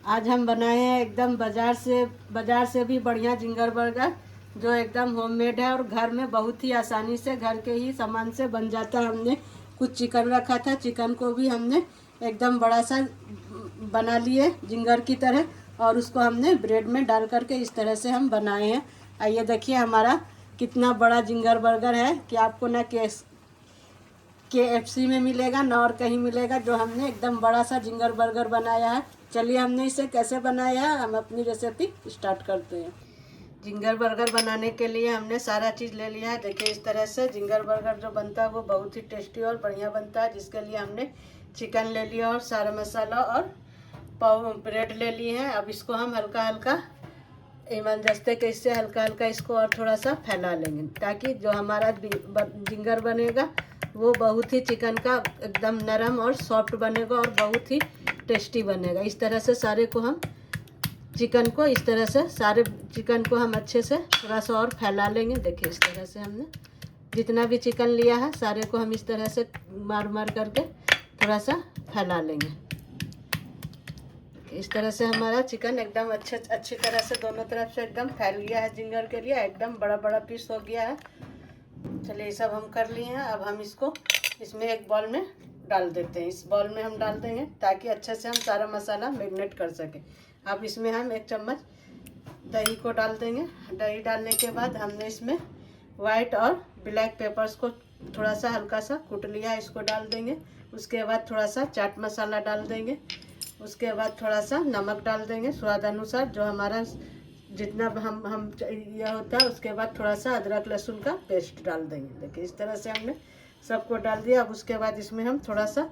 आज हम बनाए हैं एकदम बाजार से भी बढ़िया जिंगर बर्गर, जो एकदम होममेड है और घर में बहुत ही आसानी से घर के ही सामान से बन जाता है। हमने कुछ चिकन रखा था, चिकन को भी हमने एकदम बड़ा सा बना लिए जिंगर की तरह, और उसको हमने ब्रेड में डाल करके इस तरह से हम बनाए हैं। आइए देखिए हमारा कितना बड़ा जिंगर बर्गर है कि आपको ना KFC में मिलेगा ना और कहीं मिलेगा। जो हमने एकदम बड़ा सा जिंगर बर्गर बनाया है। चलिए हमने इसे कैसे बनाया है, हम अपनी रेसिपी स्टार्ट करते हैं। जिंगर बर्गर बनाने के लिए हमने सारा चीज़ ले लिया है। देखिए इस तरह से जिंगर बर्गर जो बनता है वो बहुत ही टेस्टी और बढ़िया बनता है, जिसके लिए हमने चिकन ले लिया और सारा मसाला और पाव ब्रेड ले लिए हैं। अब इसको हम हल्का हल्का ईमानदस्ते के इससे हल्का हल्का इसको और थोड़ा सा फैला लेंगे, ताकि जो हमारा जिंगर बनेगा वो बहुत ही चिकन का एकदम नरम और सॉफ्ट बनेगा और बहुत ही टेस्टी बनेगा। इस तरह से सारे को हम चिकन को इस तरह से सारे चिकन को हम अच्छे से थोड़ा सा और फैला लेंगे। देखिए इस तरह से हमने जितना भी चिकन लिया है सारे को हम इस तरह से मार मार करके थोड़ा सा फैला लेंगे। इस तरह से हमारा चिकन एकदम अच्छी तरह से दोनों तरफ से एकदम फैल गया है। जिंगर के लिए एकदम बड़ा बड़ा पीस हो गया है। चलिए ये सब हम कर लिए हैं। अब हम इसको इसमें एक बॉल में डाल देते हैं। इस बॉल में हम डाल देंगे ताकि अच्छे से हम सारा मसाला मैरिनेट कर सकें। अब इसमें हम 1 चम्मच दही को डाल देंगे। दही डालने के बाद हमने इसमें वाइट और ब्लैक पेपर्स को थोड़ा सा हल्का सा कूट लिया, इसको डाल देंगे। उसके बाद थोड़ा सा चाट मसाला डाल देंगे। उसके बाद थोड़ा सा नमक डाल देंगे स्वाद अनुसार, जो हमारा जितना हम यह होता है। उसके बाद थोड़ा सा अदरक लहसुन का पेस्ट डाल देंगे। देखिए इस तरह से हमने सबको डाल दिया। अब उसके बाद इसमें हम थोड़ा सा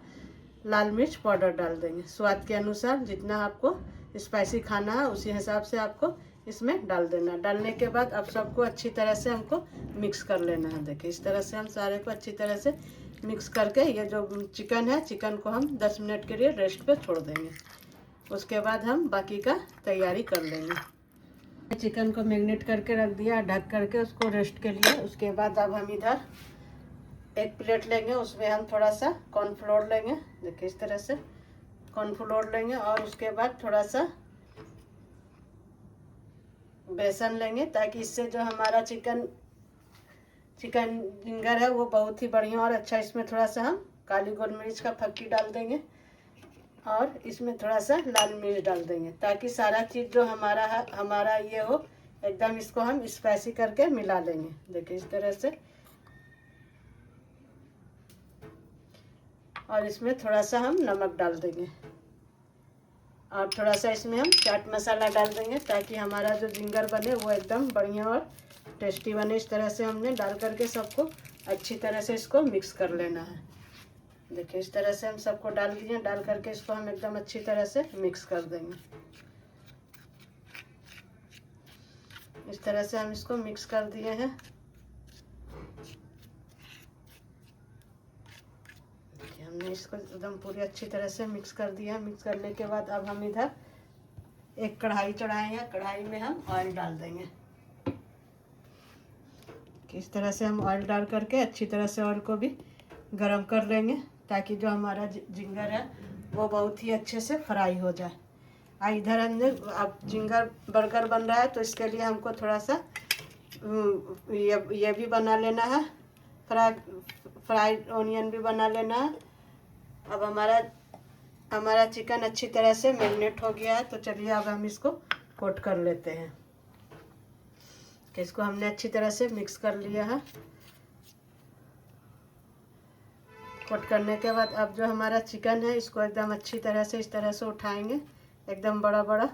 लाल मिर्च पाउडर डाल देंगे स्वाद के अनुसार। जितना आपको स्पाइसी खाना है उसी हिसाब से आपको इसमें डाल देना। डालने के बाद अब सबको अच्छी तरह से हमको मिक्स कर लेना है। देखिए इस तरह से हम सारे को अच्छी तरह से मिक्स करके ये जो चिकन है, चिकन को हम 10 मिनट के लिए रेस्ट पे छोड़ देंगे। उसके बाद हम बाकी का तैयारी कर लेंगे। चिकन को मैरिनेट करके रख दिया ढक करके उसको रेस्ट के लिए। उसके बाद अब हम इधर एक प्लेट लेंगे, उसमें हम थोड़ा सा कॉर्नफ्लोर लेंगे। देखिए इस तरह से कॉर्नफ्लोर लेंगे और उसके बाद थोड़ा सा बेसन लेंगे, ताकि इससे जो हमारा चिकन जिंगर है वो बहुत ही बढ़िया और अच्छा। इसमें थोड़ा सा हम काली गोल मिर्च का फक्की डाल देंगे और इसमें थोड़ा सा लाल मिर्च डाल देंगे, ताकि सारा चीज़ जो हमारा ये हो एकदम। इसको हम स्पाइसी करके मिला लेंगे। देखिए इस तरह से। और इसमें थोड़ा सा हम नमक डाल देंगे और थोड़ा सा इसमें हम चाट मसाला डाल देंगे, ताकि हमारा जो जिंगर बने वो एकदम बढ़िया और टेस्टी बने। इस तरह से हमने डाल करके सबको अच्छी तरह से इसको मिक्स कर लेना है। देखिए इस तरह से हम सबको डाल दिए। डाल करके इसको हम एकदम अच्छी तरह से मिक्स कर देंगे। इस तरह से हम इसको मिक्स कर दिए हैं। हमने इसको एकदम पूरी अच्छी तरह से मिक्स कर दिया। मिक्स करने के बाद अब हम इधर एक कढ़ाई चढ़ाए हैं। कढ़ाई में हम ऑयल डाल देंगे। इस तरह से हम ऑयल डाल करके अच्छी तरह से ऑयल को भी गरम कर लेंगे, ताकि जो हमारा जिंगर है वो बहुत ही अच्छे से फ्राई हो जाए। इधर हमने अब जिंगर बर्गर बन रहा है, तो इसके लिए हमको थोड़ा सा ये भी बना लेना है, फ्राइड ऑनियन भी बना लेना है। अब हमारा चिकन अच्छी तरह से मैरिनेट हो गया है, तो चलिए अब हम इसको कोट कर लेते हैं। कि इसको हमने अच्छी तरह से मिक्स कर लिया है। कोट करने के बाद अब जो हमारा चिकन है इसको एकदम अच्छी तरह से इस तरह से उठाएंगे, एकदम बड़ा बड़ा।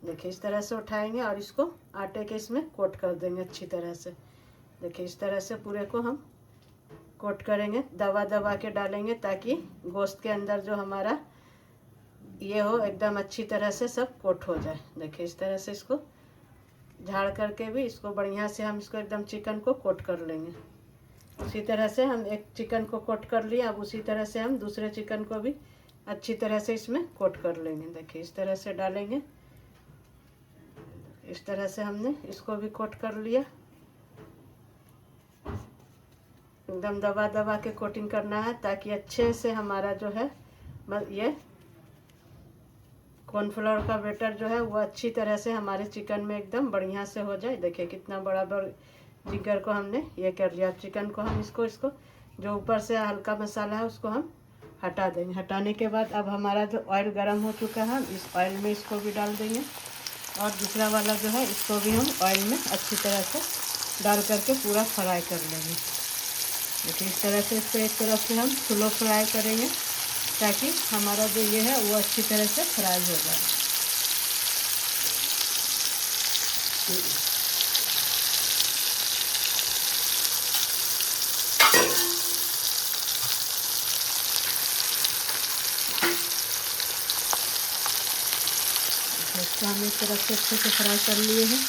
देखिए इस तरह से उठाएंगे और इसको आटे के इसमें कोट कर देंगे अच्छी तरह से। देखिए इस तरह से पूरे को हम कोट करेंगे, दबा दबा के डालेंगे, ताकि गोश्त के अंदर जो हमारा ये हो एकदम अच्छी तरह से सब कोट हो जाए। देखिए इस तरह से इसको झाड़ करके भी इसको बढ़िया से हम इसको एकदम चिकन को कोट कर लेंगे। उसी तरह से हम एक चिकन को कोट कर लिया। अब उसी तरह से हम दूसरे चिकन को भी अच्छी तरह से इसमें कोट कर लेंगे। देखिए इस तरह से डालेंगे। इस तरह से हमने इसको भी कोट कर लिया। एकदम दबा दबा के कोटिंग करना है, ताकि अच्छे से हमारा जो है ये कॉर्नफ्लोर का बैटर जो है वो अच्छी तरह से हमारे चिकन में एकदम बढ़िया से हो जाए। देखिए कितना बड़ा जिगर को हमने ये कर लिया। चिकन को हम इसको जो ऊपर से हल्का मसाला है उसको हम हटा देंगे। हटाने के बाद अब हमारा जो ऑयल गर्म हो चुका है, इस ऑयल में इसको भी डाल देंगे और दूसरा वाला जो है इसको भी हम ऑयल में अच्छी तरह से डाल करके पूरा फ्राई कर लेंगे। देखिए इस तरह से इसको एक तरफ से हम स्लो फ्राई करेंगे ताकि हमारा जो ये है वो अच्छी तरह से फ्राई हो जाए। इसको हम इस तरफ से अच्छे से फ्राई कर लिए हैं।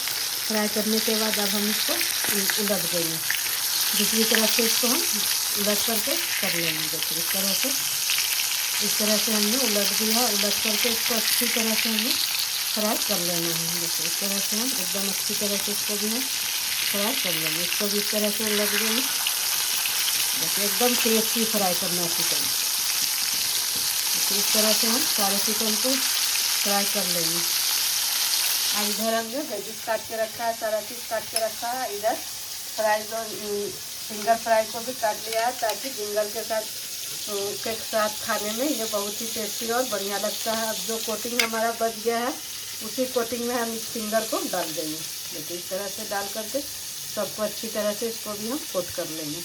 फ्राई करने के बाद अब हम इसको उलट देंगे। दूसरी तरफ से इसको हम उलट करके कर लेंगे। देखिए इस तरह से हमने उलट दिया। उलट करके इसको अच्छी तरह से हमें फ्राई कर लेना है। देखिए इस तरह से हम एकदम अच्छी तरह से इसको भी हम फ्राई कर लेंगे। इसको भी इस तरह से उलट देंगे। देखिए एकदम क्रिस्पी फ्राई करना है चिकन। इस तरह से हम सारे चिकन को फ्राई कर लेंगे। अब इधर हमने वेजिस काट के रखा है, सारा चीज़ काट के रखा है। इधर फ्राई जो फिंगर फ्राई को भी काट लिया है ताकि जिंगर के साथ खाने में ये बहुत ही टेस्टी और बढ़िया लगता है। अब जो कोटिंग हमारा बच गया है उसी कोटिंग में हम इस फिंगर को डाल देंगे। देखिए इस तरह से डाल करके सबको अच्छी तरह से इसको भी हम कोट कर लेंगे।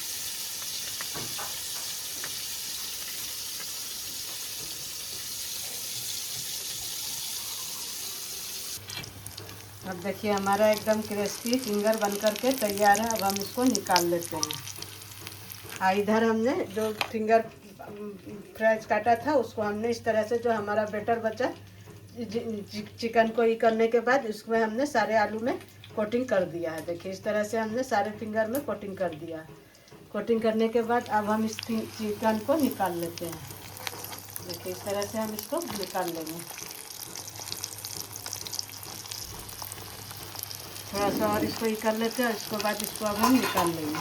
अब देखिए हमारा एकदम क्रिस्पी फिंगर बन करके तैयार है। अब हम इसको निकाल लेते हैं। इधर हमने जो फिंगर फ्राइज काटा था उसको हमने इस तरह से जो हमारा बैटर बचा चिकन को ही करने के बाद इसमें हमने सारे आलू में कोटिंग कर दिया है। देखिए इस तरह से हमने सारे फिंगर में कोटिंग कर दिया है। कोटिंग करने के बाद अब हम इस चिकन को निकाल लेते हैं। देखिए इस तरह से हम इसको निकाल लेंगे। थोड़ा सा और इसको ही कर लेते हैं। इसके बाद इसको अब हम निकाल लेंगे।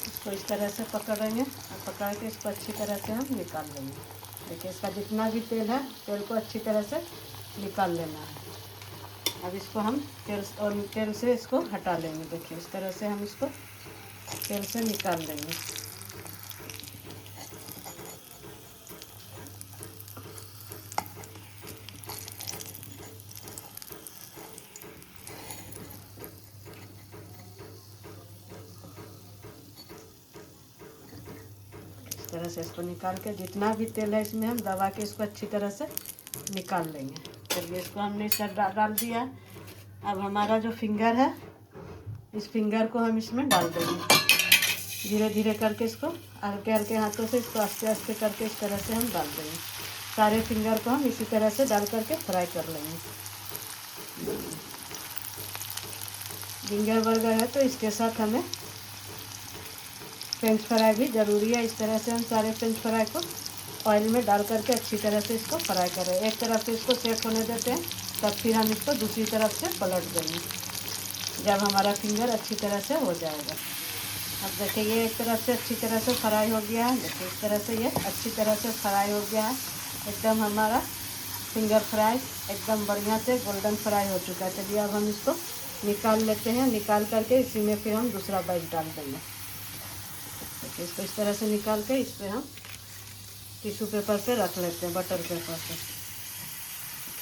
इसको इस तरह से पकड़ेंगे और पकड़ के इसको अच्छी तरह से हम निकाल लेंगे। देखिए इसका जितना भी तेल है तेल को अच्छी तरह से निकाल लेना है। अब इसको हम तेल से इसको हटा लेंगे। देखिए इस तरह से हम इसको तेल से निकाल लेंगे। इस तरह से इसको निकाल के जितना भी तेल है इसमें हम दबा के इसको अच्छी तरह से निकाल लेंगे। चलिए इसको हमने इस तरह डाल दिया। अब हमारा जो फिंगर है इस फिंगर को हम इसमें डाल देंगे। धीरे धीरे करके इसको हल्के हल्के हाथों से इसको आस्ते आस्ते करके इस तरह से हम डाल देंगे। सारे फिंगर को हम इसी तरह से डाल करके फ्राई कर लेंगे। जिंगर बर्गर है तो इसके साथ हमें फ्रेंच फ्राई भी ज़रूरी है। इस तरह से हम सारे फ्रेंच फ्राई को ऑयल में डाल करके अच्छी तरह से इसको फ्राई करें। एक तरफ से इसको सेट होने देते हैं तब फिर हम इसको दूसरी तरफ से पलट देंगे जब हमारा फिंगर अच्छी तरह से हो जाएगा। अब देखिए ये एक तरफ से अच्छी तरह से फ्राई हो गया है। देखिए इस तरह से ये अच्छी तरह से फ्राई हो गया है। एकदम हमारा फिंगर फ्राई एकदम बढ़िया से गोल्डन फ्राई हो चुका है। चलिए अब हम इसको निकाल लेते हैं। निकाल करके इसी में फिर हम दूसरा बैच डाल देंगे। देखिए इसको इस तरह से निकाल के इस पर हम टिश्यू पेपर पे रख लेते हैं, बटर पेपर पे।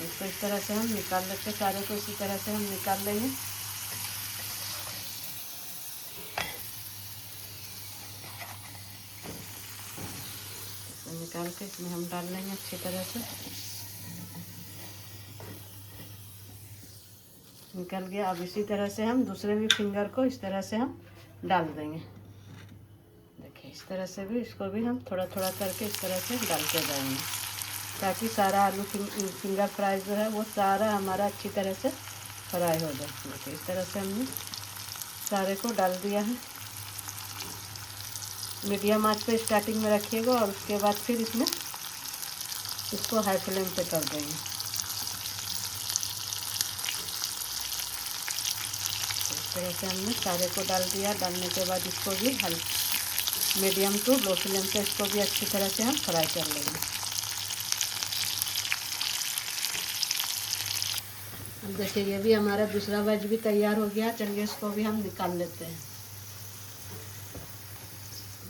इसको इस तरह से हम निकाल लेते हैं। सारे को इसी तरह से हम निकाल लेंगे। निकाल के इसमें हम डाल लेंगे अच्छी तरह से। निकल गया। अब इसी तरह से हम दूसरे भी फिंगर को इस तरह से हम डाल देंगे। देखिए इस तरह से भी इसको भी हम थोड़ा थोड़ा करके इस तरह से डालते जाएंगे ताकि सारा आलू फिंगर फ्राई जो है वो सारा हमारा अच्छी तरह से फ्राई हो जाए। देखिए इस तरह से हमने सारे को डाल दिया है। मीडियम आंच पे स्टार्टिंग में रखिएगा और उसके बाद फिर इसमें इसको हाई फ्लेम पे कर देंगे। इस तरह से हमने सारे को डाल दिया। डालने के बाद इसको भी मीडियम टू लो फ्लेम पे इसको भी अच्छी तरह से हम फ्राई कर लेंगे। अब देखिए ये भी हमारा दूसरा वेज भी तैयार हो गया। चलिए इसको भी हम निकाल लेते हैं।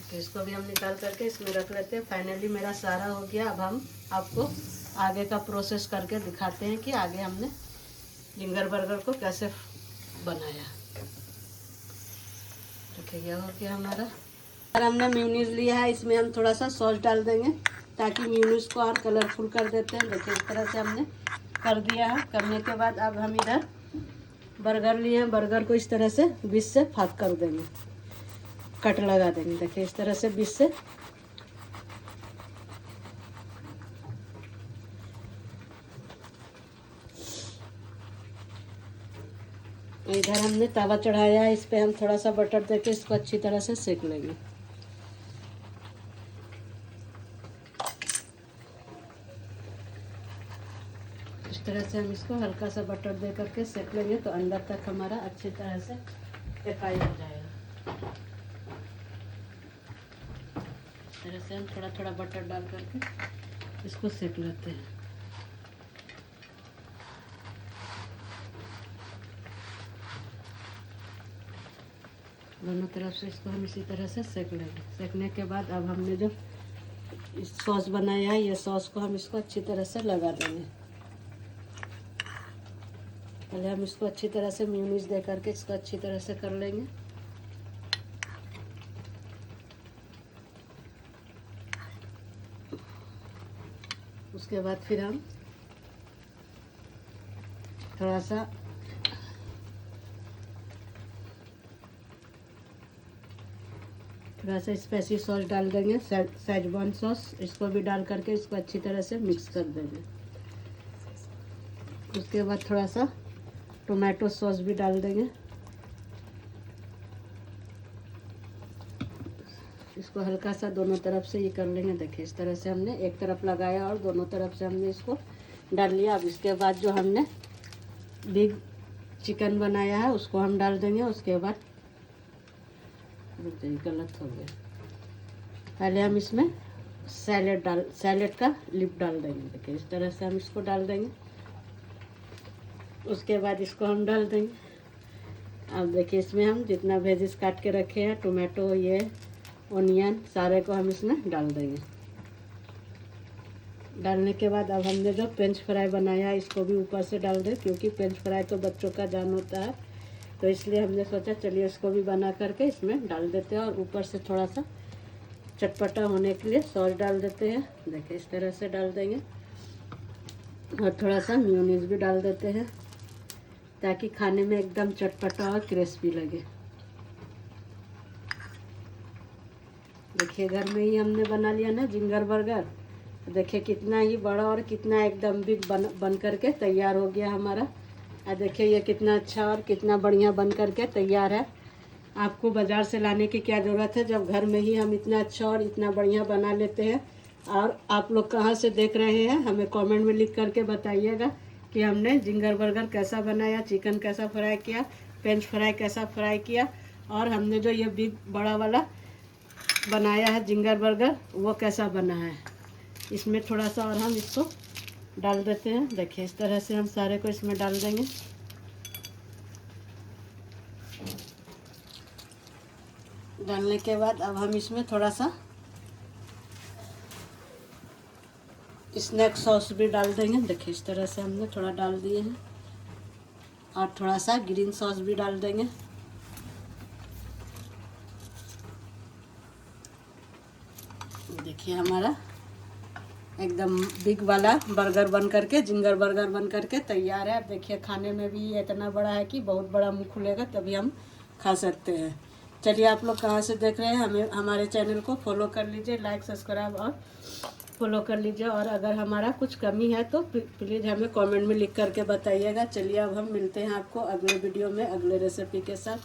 तो इसको भी हम निकाल करके इसमें रख लेते हैं। फाइनली मेरा सारा हो गया। अब हम आपको आगे का प्रोसेस करके दिखाते हैं कि आगे हमने जिंगर बर्गर को कैसे बनाया। देखिए ये हो गया हमारा। हमने मेयोनीज लिया है, इसमें हम थोड़ा सा सॉस डाल देंगे ताकि मेयोनीज को और कलरफुल कर देते हैं। देखिए इस तरह से हमने कर दिया है। करने के बाद अब हम इधर बर्गर लिए हैं। बर्गर को इस तरह से बीच से फाक कर देंगे, कट लगा देंगे। देखिए इस तरह से बीच से इधर हमने तवा चढ़ाया है, इस पे हम थोड़ा सा बटर देके इसको अच्छी तरह से सेक लेंगे। इस तरह से हम इसको हल्का सा बटर दे करके सेक लेंगे तो अंदर तक हमारा अच्छी तरह से फ्राई हो जाएगा। इस तरह से हम थोड़ा थोड़ा बटर डाल करके इसको सेक लेते हैं। दोनों तरफ से इसको हम इसी तरह से सेक लेंगे। सेकने के बाद अब हमने जो इस सॉस बनाया है, ये सॉस को हम इसको अच्छी तरह से लगा देंगे। पहले हम इसको अच्छी तरह से मेयोनीज दे करके इसको अच्छी तरह से कर लेंगे। उसके बाद फिर हम थोड़ा सा स्पाइसी सॉस डाल देंगे, शेजवान सॉस। इसको भी डाल करके इसको अच्छी तरह से मिक्स कर देंगे। उसके बाद थोड़ा सा टोमेटो सॉस भी डाल देंगे। इसको हल्का सा दोनों तरफ से ये कर लेंगे। देखिए इस तरह से हमने एक तरफ लगाया और दोनों तरफ से हमने इसको डाल लिया। अब इसके बाद जो हमने बिग चिकन बनाया है उसको हम डाल देंगे। उसके बाद गलत हो गया, पहले हम इसमें सैलेड का लिप डाल देंगे। देखिए इस तरह से हम इसको डाल देंगे। उसके बाद इसको हम डाल देंगे। अब देखिए इसमें हम जितना वेजिस काट के रखे हैं, टोमेटो, ये ऑनियन, सारे को हम इसमें डाल देंगे। डालने के बाद अब हमने जो फ्रेंच फ्राई बनाया है इसको भी ऊपर से डाल दें, क्योंकि फ्रेंच फ्राई तो बच्चों का जान होता है, तो इसलिए हमने सोचा चलिए इसको भी बना करके इसमें डाल देते हैं। और ऊपर से थोड़ा सा चटपटा होने के लिए सॉस डाल देते हैं। देखिए इस तरह से डाल देंगे। और थोड़ा सा मेयोनीज भी डाल देते हैं ताकि खाने में एकदम चटपटा और क्रिस्पी लगे। देखिए घर में ही हमने बना लिया ना जिंगर बर्गर। देखिए कितना ही बड़ा और कितना एकदम बिग बन करके तैयार हो गया हमारा। देखिए ये कितना अच्छा और कितना बढ़िया बन करके तैयार है। आपको बाज़ार से लाने की क्या ज़रूरत है, जब घर में ही हम इतना अच्छा और इतना बढ़िया बना लेते हैं। और आप लोग कहाँ से देख रहे हैं हमें कमेंट में लिख करके बताइएगा कि हमने जिंगर बर्गर कैसा बनाया, चिकन कैसा फ्राई किया, फ्रेंच फ्राई कैसा फ्राई किया, और हमने जो ये बिग बड़ा वाला बनाया है जिंगर बर्गर वो कैसा बना है। इसमें थोड़ा सा और हम इसको डाल देते हैं। देखिए इस तरह से हम सारे को इसमें डाल देंगे। डालने के बाद अब हम इसमें थोड़ा सा स्नैक सॉस भी डाल देंगे। देखिए इस तरह से हमने थोड़ा डाल दिए हैं। और थोड़ा सा ग्रीन सॉस भी डाल देंगे। देखिए हमारा एकदम बिग वाला बर्गर बन करके, जिंगर बर्गर बन करके तैयार है। अब देखिए खाने में भी इतना बड़ा है कि बहुत बड़ा मुंह खुलेगा तभी हम खा सकते हैं। चलिए आप लोग कहाँ से देख रहे हैं हमें हमारे चैनल को फॉलो कर लीजिए, लाइक सब्सक्राइब और फॉलो कर लीजिए। और अगर हमारा कुछ कमी है तो प्लीज़ हमें कमेंट में लिख करके बताइएगा। चलिए अब हम मिलते हैं आपको अगले वीडियो में अगले रेसिपी के साथ।